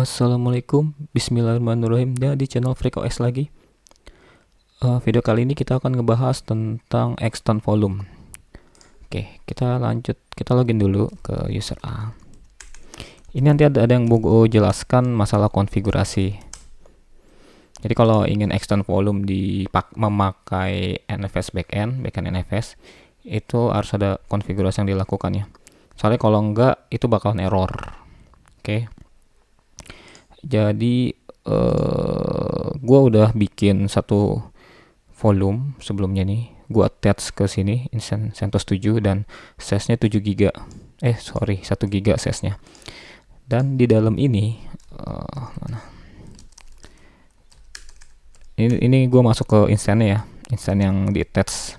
Assalamualaikum, Bismillahirrahmanirrahim. Ya, di channel FreakOS lagi. Video kali ini kita akan ngebahas tentang extend volume. Oke, kita lanjut. Kita login dulu ke user A. Ini nanti ada yang mau jelaskan masalah konfigurasi. Jadi kalau ingin extend volume memakai NFS backend NFS, itu harus ada konfigurasi yang dilakukan ya. Soalnya kalau enggak, itu bakalan error. Oke. Jadi gua udah bikin satu volume sebelumnya nih. Gua attach ke sini CentOS 7 dan size-nya 7 GB. 1 GB size-nya. Dan di dalam ini mana? Ini gua masuk ke instance ya. Instance yang di attach.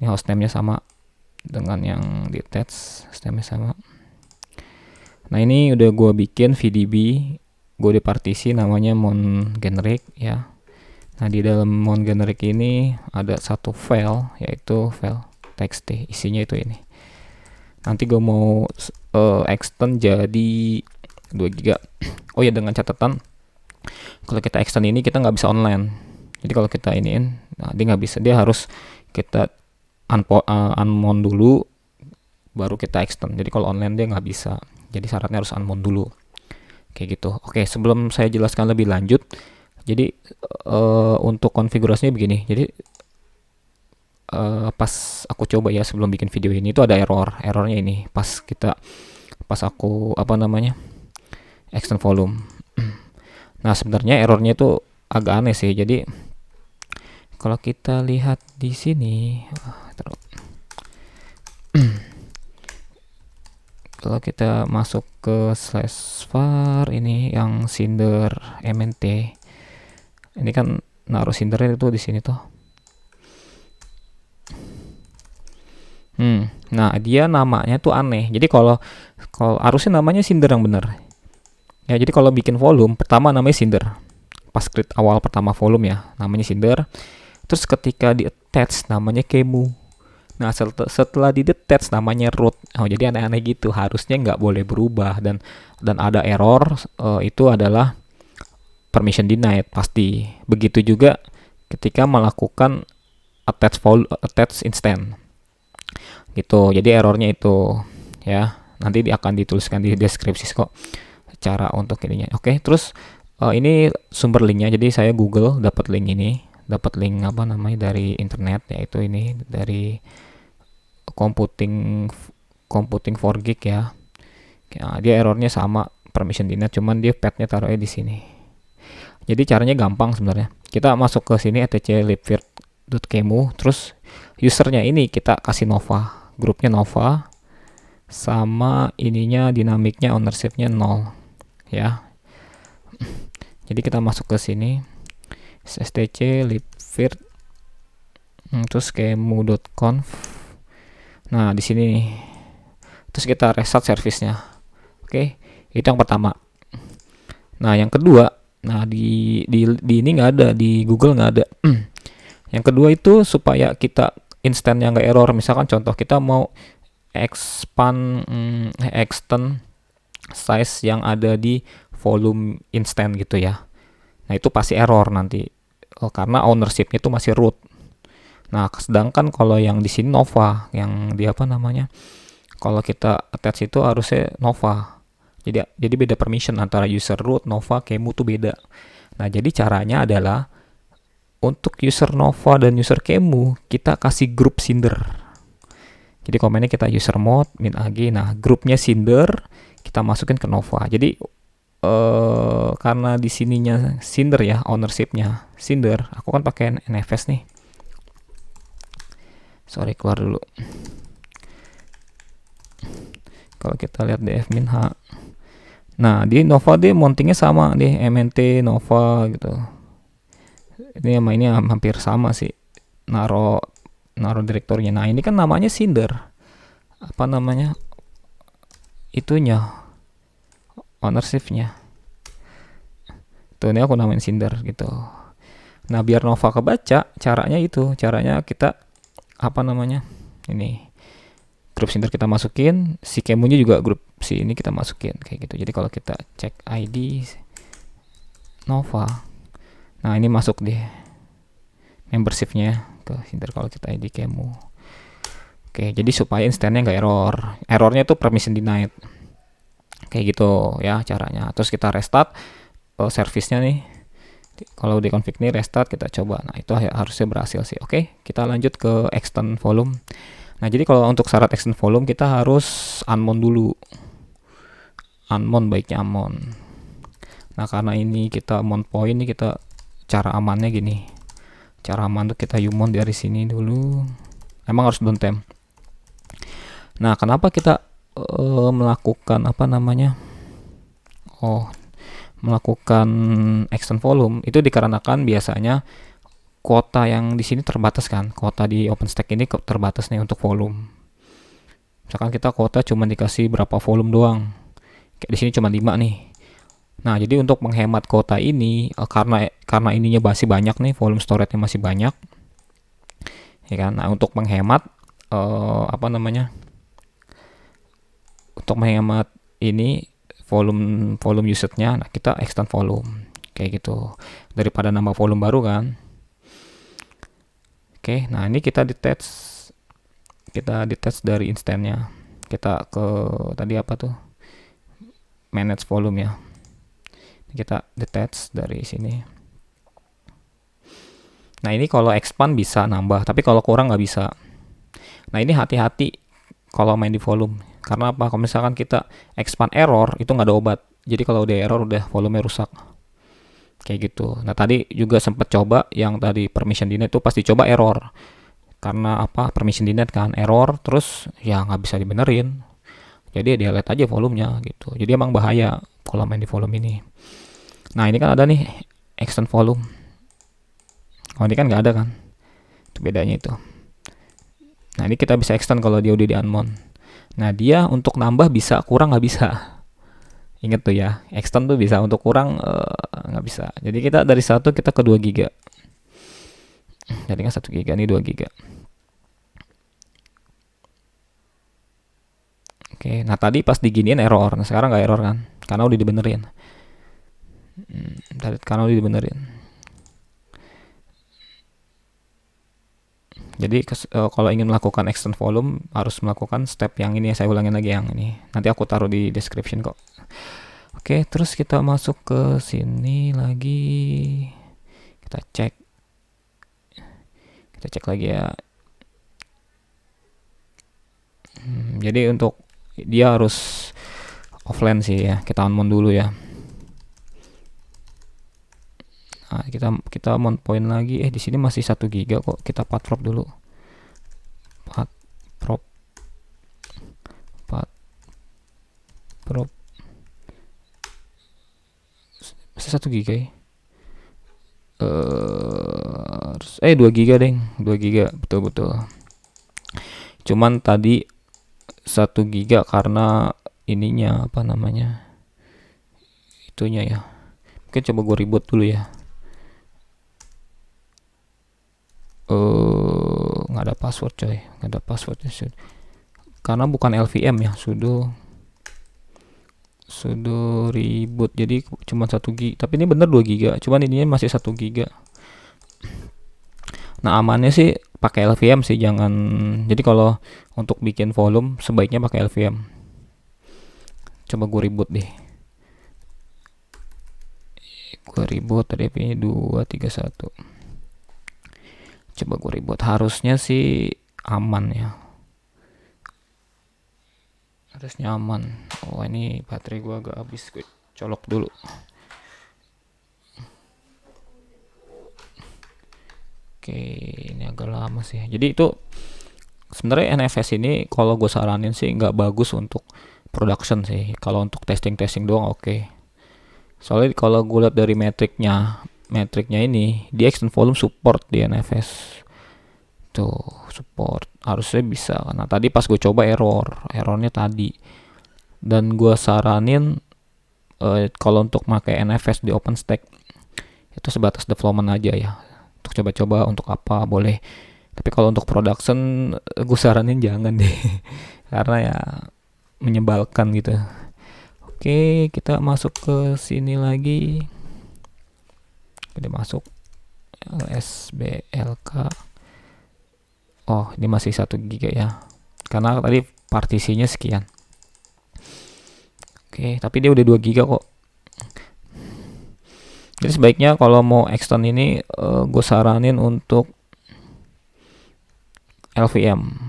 Ini hostname-nya sama dengan yang di attach, hostname-nya sama. Nah, ini udah gua bikin VDB. Gue di partisi namanya mongeneric ya. Nah, di dalam mongeneric ini ada satu file, yaitu file txt, isinya itu ini. Nanti gue mau extend jadi 2 GB. Oh ya, dengan catatan kalau kita extend ini kita nggak bisa online. Jadi kalau kita iniin, nah dia nggak bisa, dia harus kita unmount dulu baru kita extend. Jadi kalau online dia nggak bisa. Jadi syaratnya harus unmount dulu. Kayak gitu. Oke, sebelum saya jelaskan lebih lanjut, jadi untuk konfigurasinya begini. Jadi pas aku coba ya sebelum bikin video ini itu ada errornya ini pas aku extend volume. Nah, sebenarnya errornya itu agak aneh sih. Jadi kalau kita lihat di sini, kalau kita masuk ke /var ini yang Cinder MNT, ini kan naruh Cindernya itu di sini tuh. Nah, dia namanya tuh aneh. Jadi kalau harusnya namanya Cinder yang benar. Ya, jadi kalau bikin volume pertama namanya Cinder. Pas create awal pertama volume ya, namanya Cinder. Terus ketika di attach namanya Kemu. Nah, setelah di detach namanya root. Oh, jadi aneh-aneh gitu. Harusnya nggak boleh berubah dan ada error, itu adalah permission denied pasti. Begitu juga ketika melakukan attach instant. Gitu. Jadi errornya itu ya. Nanti akan dituliskan di deskripsi kok cara untuk ininya. Oke, terus ini sumber linknya. Jadi saya Google dapat link ini. Dapat link dari internet, yaitu ini dari computing 4 gig ya. Dia errornya sama permission denied, cuman dia pathnya taruhnya di sini. Jadi caranya gampang sebenarnya. Kita masuk ke sini etc libvirt.kemu, terus usernya ini kita kasih Nova, grupnya Nova, sama ininya dinamiknya ownershipnya 0 ya. Jadi kita masuk ke sini stc libvirt terus kemu.conf. Nah, di sini nih. Terus kita reset service-nya. Oke, itu yang pertama. Nah, yang kedua, di ini nggak ada, di Google nggak ada. Yang kedua itu supaya kita instan-nya nggak error. Misalkan contoh kita mau extend size yang ada di volume instant gitu ya. Nah, itu pasti error nanti. Karena ownership-nya itu masih root. Nah, sedangkan kalau yang di sini Nova, yang di kalau kita attach itu harusnya Nova. Jadi beda permission antara user root, Nova, Kemu tuh beda. Nah, jadi caranya adalah untuk user Nova dan user Kemu kita kasih grup Cinder. Jadi komennya kita user mode -ag. Nah, grupnya Cinder kita masukin ke Nova. Jadi karena di sininya Cinder ya, ownershipnya Cinder, aku kan pakai NFS nih. Sorry, keluar dulu. Kalau kita lihat dfmin h. Nah, di Nova dia mountingnya sama deh, MNT Nova gitu. Ini sama ini hampir sama sih. Naro direktorinya. Nah, ini kan namanya Cinder. Itunya ownership-nya. Tuh, ini aku namain Cinder gitu. Nah, biar Nova kebaca, caranya kita ini grup Cinder kita masukin, si Kemunya juga grup si ini kita masukin kayak gitu. Jadi kalau kita cek ID Nova, nah ini masuk deh membershipnya ke Cinder kalau kita ID Kemu. Oke, jadi supaya instannya nggak error. Errornya tuh permission denied. Kayak gitu ya caranya. Terus kita restart service-nya nih. Kalau di config nih restart kita coba. Nah, itu harusnya berhasil sih. Oke, kita lanjut ke extend volume. Nah, jadi kalau untuk syarat extend volume kita harus unmount dulu. Unmount baiknya unmount. Nah, karena ini kita mount point nih, kita cara amannya gini. Cara aman tuh kita umount dari sini dulu. Emang harus downtime. Nah, kenapa kita melakukan apa namanya? Melakukan extend volume itu dikarenakan biasanya kuota yang di sini terbatas kan. Kuota di OpenStack ini terbatas nih untuk volume. Misalkan kita kuota cuma dikasih berapa volume doang. Kayak di sini cuma 5 nih. Nah, jadi untuk menghemat kuota ini karena ininya masih banyak nih, volume storage-nya masih banyak. Ya kan? Nah, untuk menghemat untuk menghemat ini volume usage-nya, nah kita extend volume kayak gitu daripada nambah volume baru kan. Oke, nah ini kita detach dari instannya. Kita ke tadi apa tuh, manage volume ya. Kita detach dari sini. Nah, ini kalau expand bisa nambah, tapi kalau kurang nggak bisa. Nah, ini hati-hati kalau main di volume. Karena apa? Kalau misalkan kita expand error, itu nggak ada obat. Jadi kalau udah error, udah volume rusak. Kayak gitu. Nah, tadi juga sempat coba yang tadi permission denied itu pasti coba error. Karena apa? Permission denied kan, error, terus ya nggak bisa dibenerin. Jadi dia lihat aja volumenya gitu. Jadi emang bahaya kalau main di volume ini. Nah, ini kan ada nih extend volume. Oh, ini kan nggak ada kan? Itu bedanya itu. Nah, ini kita bisa extend kalau dia udah di unmount. Nah, dia untuk nambah bisa, kurang nggak bisa. Ingat tuh ya, extend tuh bisa, untuk kurang nggak bisa. Jadi kita dari 1 kita ke 2 giga. Jadi kan 1 giga, ini 2 giga. Oke, nah tadi pas diginiin error. Nah, sekarang nggak error kan? Karena udah dibenerin. Jadi kalau ingin melakukan extend volume harus melakukan step yang ini, saya ulangin lagi yang ini. Nanti aku taruh di description kok. Oke, terus kita masuk ke sini lagi. Kita cek lagi ya. Jadi untuk dia harus offline sih ya. Kita unmount dulu ya. Nah, kita mount point lagi. Di sini masih 1 giga kok. Kita path prop dulu. Path prop. Masih 1 giga ya. 2 giga deng. 2 giga betul. Cuman tadi 1 giga karena ininya apa namanya? Itunya ya. Mungkin coba gue reboot dulu ya. Nggak ada password coy, nggak ada passwordnya karena bukan LVM ya, sudo reboot, jadi cuma 1 GB, tapi ini bener 2 GB, cuman ininya masih 1 GB. Nah, amannya sih pakai LVM sih, jangan. Jadi kalau untuk bikin volume sebaiknya pakai LVM. Coba gue reboot deh. Gue reboot tadi ini 231. Coba gue reboot, harusnya sih aman ya. Harusnya aman. Oh, ini baterai gue agak habis, gue colok dulu. Oke, ini agak lama sih. Jadi itu sebenarnya NFS ini kalau gue saranin sih nggak bagus untuk production sih. Kalau untuk testing doang oke. Soalnya kalau gue lihat dari metriknya ini, di extend volume support di NFS. Tuh, support. Harusnya bisa. Karena tadi pas gue coba errornya tadi. Dan gue saranin kalau untuk pakai NFS di OpenStack itu sebatas development aja ya. Untuk coba-coba untuk apa boleh. Tapi kalau untuk production gue saranin jangan deh. karena ya menyebalkan gitu. Oke, kita masuk ke sini lagi. Kita masuk LSBLK. Oh, ini masih 1 giga ya. Karena tadi partisinya sekian. Oke, tapi dia udah 2 giga kok. Jadi sebaiknya kalau mau extend ini gue saranin untuk LVM.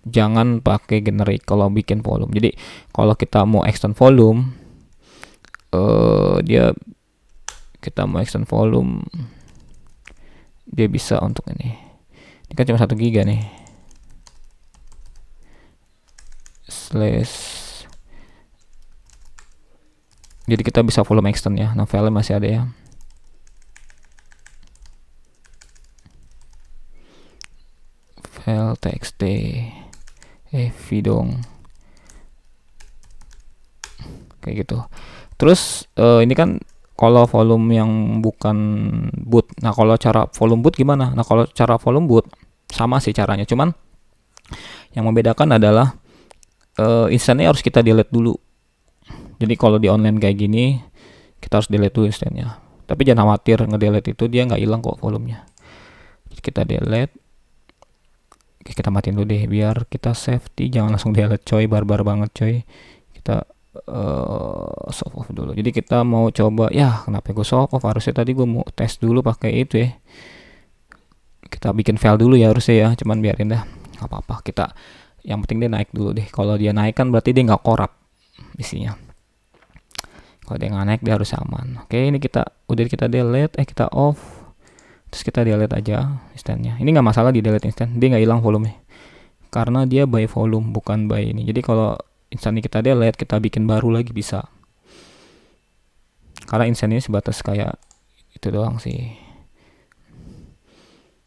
Jangan pakai generic kalau bikin volume. Jadi kalau kita mau extend volume, kita mau extend volume, dia bisa untuk ini. Ini kan cuma 1 giga nih. Jadi kita bisa volume extend ya. Nah, file masih ada ya. File txt dong. Kayak gitu. Terus ini kan kalau volume yang bukan boot. Nah, kalau cara volume boot gimana? Nah, kalau cara volume boot sama sih caranya. Cuman yang membedakan adalah instannya harus kita delete dulu. Jadi kalau di online kayak gini kita harus delete dulu instannya. Tapi jangan khawatir, ngedelete itu dia nggak hilang kok volumenya. Jadi kita delete. Oke, kita matiin dulu deh biar kita safety. Jangan langsung delete coy, barbar banget coy. Kita soft off dulu. Jadi kita mau coba, ya kenapa gue soft off, harusnya tadi gue mau tes dulu pakai itu ya. Kita bikin file dulu ya harusnya ya, cuman biarin dah, nggak apa-apa. Kita yang penting dia naik dulu deh. Kalau dia naik kan berarti dia nggak korup isinya. Kalau dia nggak naik dia harus aman. Oke, ini udah kita delete, kita off, terus kita delete aja instannya. Ini nggak masalah di delete instan, dia nggak hilang volume karena dia by volume bukan by ini. Jadi kalau instannya kita delete, kita bikin baru lagi bisa. Karena instan ini sebatas kayak itu doang sih.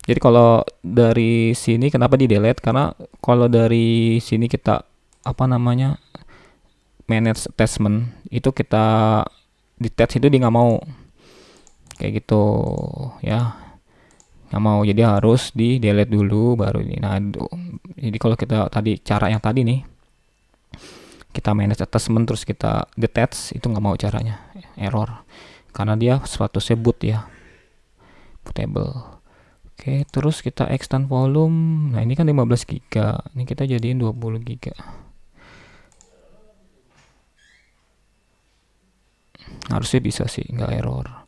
Jadi kalau dari sini kenapa di delete? Karena kalau dari sini kita manage attachment itu kita detach itu dia nggak mau kayak gitu ya, nggak mau. Jadi harus di delete dulu baru ini. Nah, jadi kalau kita cara yang tadi nih, kita manage attachment terus kita detach, itu nggak mau caranya, error karena dia statusnya boot ya, bootable. Oke, terus kita extend volume. Nah, ini kan 15 giga, ini kita jadiin 20 giga. Harusnya bisa sih, nggak error.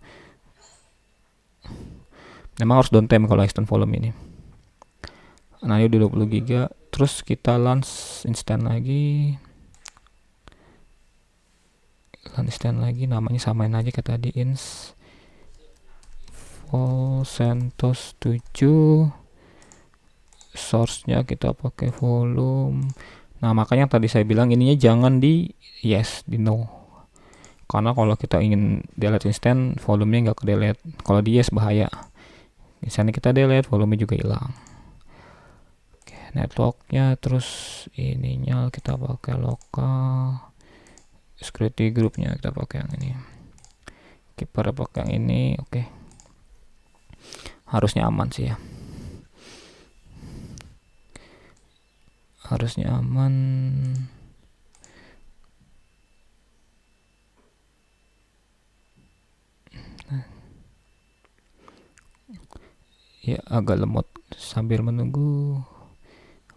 Memang harus downtime kalau extend volume ini. Nah, ini udah 20 giga. Terus kita launch instant lagi. Namanya samain aja kayak tadi, ins CentOS 7. Source-nya kita pakai volume. Nah, makanya tadi saya bilang ininya jangan di yes, di no. Karena kalau kita ingin delete instant, volumenya nggak ke delete. Kalau di yes bahaya. Misalnya kita delete, volume juga hilang. Oke, networknya terus ininya kita pakai lokal. Security groupnya kita pakai yang ini. Keeper pakai yang ini. Oke. Harusnya aman sih ya. Harusnya aman. Ya, agak lemot sambil menunggu.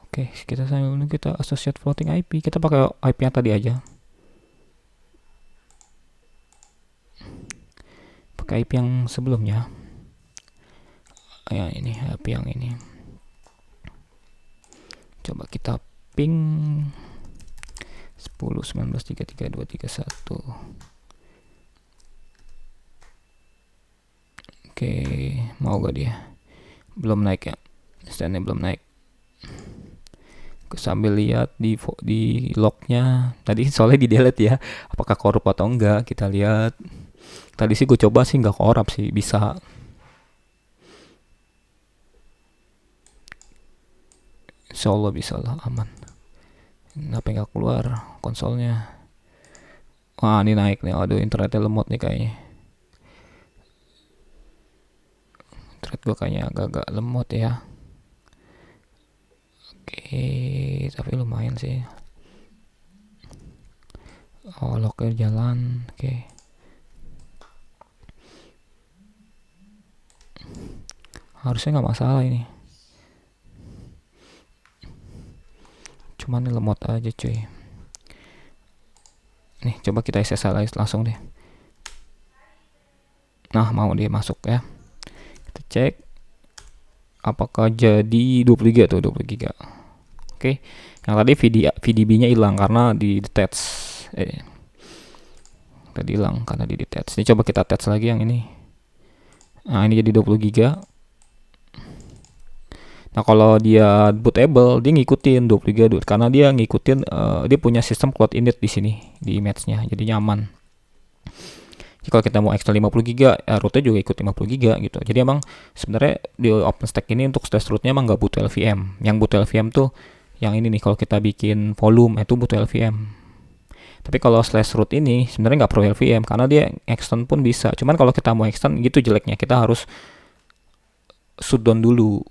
Oke, kita sambil menunggu, kita associate floating IP. Kita pakai IP yang tadi aja. Pakai IP yang sebelumnya. Ya, ini IP yang ini. Coba kita ping 10.19.33.231. Oke, mau gak dia? Belum naik ya, standnya belum naik. Sambil lihat di lognya tadi, soalnya di delete ya, apakah korup atau enggak kita lihat. Tadi sih gue coba sih nggak korup sih, bisa. Insyaallah bisa lah, aman. Kenapa nggak keluar konsolnya? Wah, ini naik nih. Aduh, internetnya lemot nih kayaknya. Internet gue kayaknya agak-agak lemot ya. Oke, tapi lumayan sih. Oh, locker jalan. Oke. Harusnya nggak masalah ini. Cuman ini lemot aja cuy. Nih, coba kita SSL langsung deh. Nah, mau dia masuk ya. Kita cek apakah jadi 20 GB tuh, 20 GB. Oke. Yang tadi VDB-nya hilang karena di detach. Tadi hilang karena di detach. Ini coba kita attach lagi yang ini. Nah, ini jadi 20 GB. Nah, kalau dia bootable, dia ngikutin 20 GB karena dia ngikutin dia punya sistem cloud init di sini di image-nya. Jadi nyaman. Jadi kalau kita mau extend 50 GB, root-nya juga ikut 50 GB gitu. Jadi emang sebenarnya di OpenStack ini untuk slash root-nya emang nggak butuh LVM. Yang butuh LVM tuh yang ini nih, kalau kita bikin volume itu butuh LVM. Tapi kalau slash root ini sebenarnya nggak perlu LVM karena dia extend pun bisa. Cuman kalau kita mau extend gitu jeleknya, kita harus shutdown dulu.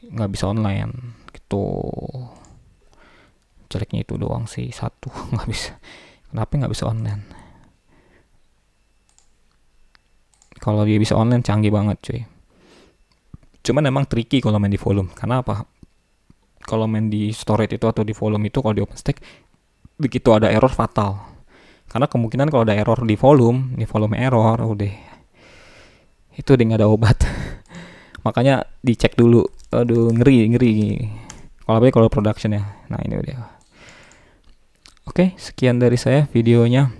Nggak bisa online gitu. Jeleknya itu doang sih, satu. Nggak bisa. Kenapa nggak bisa online? Kalau dia bisa online canggih banget cuy. Cuman emang tricky kalau main di volume. Karena apa? Kalau main di storage itu atau di volume itu, kalau di OpenStack begitu ada error fatal. Karena kemungkinan kalau ada error di volume error udah itu udah nggak ada obat. Makanya dicek dulu. Aduh, ngeri. Kalau production ya. Nah, ini udah. Oke, sekian dari saya videonya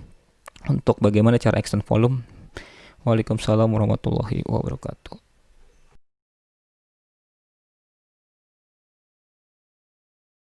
untuk bagaimana cara extend volume. Waalaikumsalam warahmatullahi wabarakatuh.